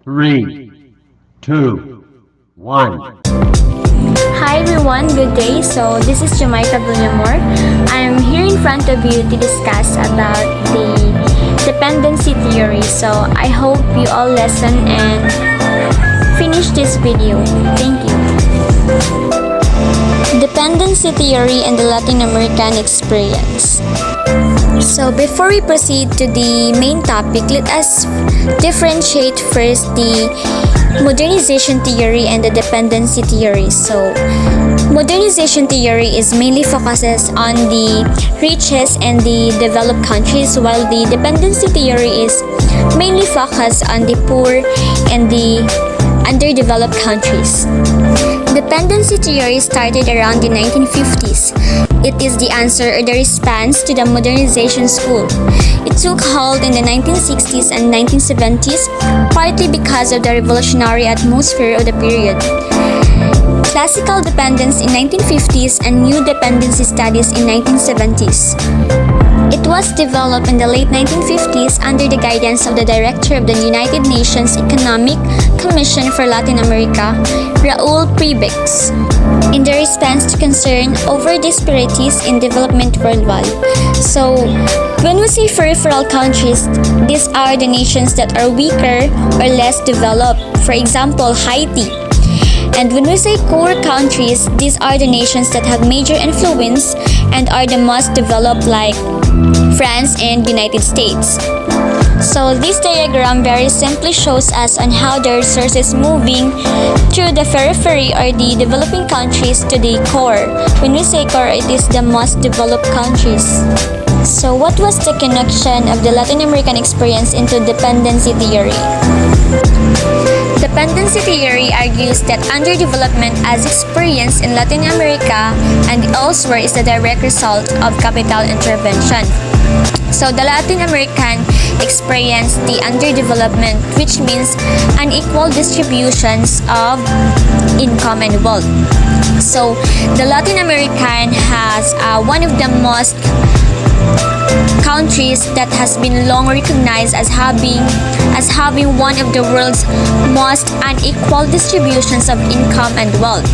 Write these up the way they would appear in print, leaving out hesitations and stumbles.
Three, two, one. Hi everyone, good day. So this is Jamaica Villamor. I'm here in front of you to discuss about the dependency theory. So I hope you all listen and finish this video. Thank you. Dependency theory and the Latin American experience. So before we proceed to the main topic, let us differentiate first the modernization theory and the dependency theory. So modernization theory is mainly focuses on the richest and the developed countries, while the dependency theory is mainly focused on the poor and the underdeveloped countries. Dependency theory started around the 1950s. It is the answer or the response to the modernization school. It took hold in the 1960s and 1970s, partly because of the revolutionary atmosphere of the period. Classical dependence in 1950s and new dependency studies in 1970s. It was developed in the late 1950s under the guidance of the Director of the United Nations Economic Commission for Latin America, Raul Prebex, in the response to concern over disparities in development worldwide. So, when we say peripheral countries, these are the nations that are weaker or less developed, for example, Haiti. And when we say core countries, these are the nations that have major influence and are the most developed, like France and United States. So this diagram very simply shows us on how the resources moving through the periphery or the developing countries to the core. When we say core, it is the most developed countries. So what was the connection of the Latin American experience into dependency theory? Dependency theory argues that underdevelopment as experienced in Latin America and elsewhere is the direct result of capital intervention. So the Latin American experienced the underdevelopment, which means unequal distributions of income and wealth. So the Latin American has one of the most countries that has been long recognized as having one of the world's most unequal distributions of income and wealth.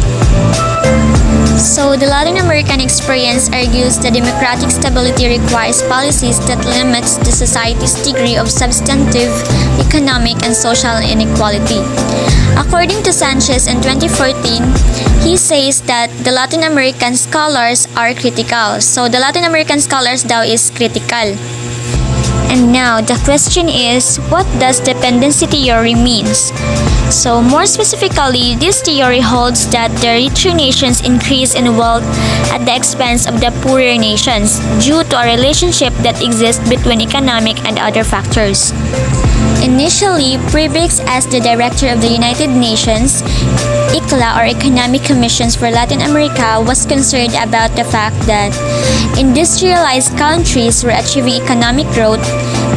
So the Latin American experience argues that democratic stability requires policies that limits the society's degree of substantive economic and social inequality. According to Sanchez in 2014, he says that the Latin American scholars are critical. So the Latin American scholars daw is critical. And now the question is, what does dependency theory means? So more specifically, this theory holds that the richer nations increase in wealth at the expense of the poorer nations due to a relationship that exists between economic and other factors. Initially, Prebex, as the director of the United Nations ICLA or Economic Commissions for Latin America, was concerned about the fact that industrialized countries were achieving economic growth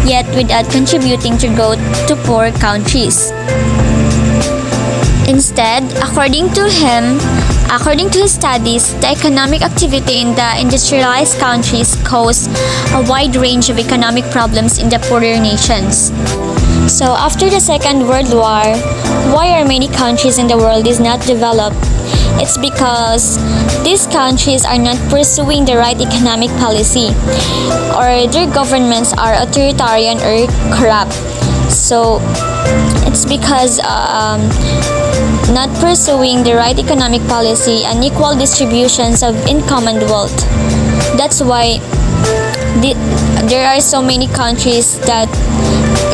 yet without contributing to growth to poor countries. Instead, according to his studies, the economic activity in the industrialized countries caused a wide range of economic problems in the poorer nations. So after the Second World War, why are many countries in the world is not developed? It's because these countries are not pursuing the right economic policy, or their governments are authoritarian or corrupt. So it's because not pursuing the right economic policy and equal distributions of income and wealth. That's why there are so many countries that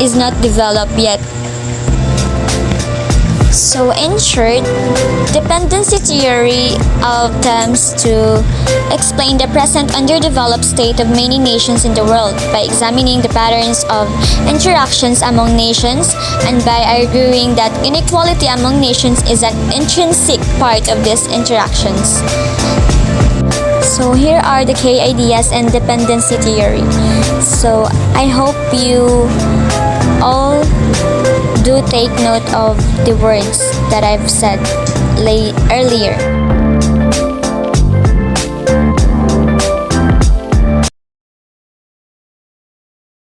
is not developed yet. So in short, dependency theory attempts to explain the present underdeveloped state of many nations in the world by examining the patterns of interactions among nations and by arguing that inequality among nations is an intrinsic part of these interactions. So here are the key ideas in dependency theory. So I hope you all do take note of the words that I've said earlier.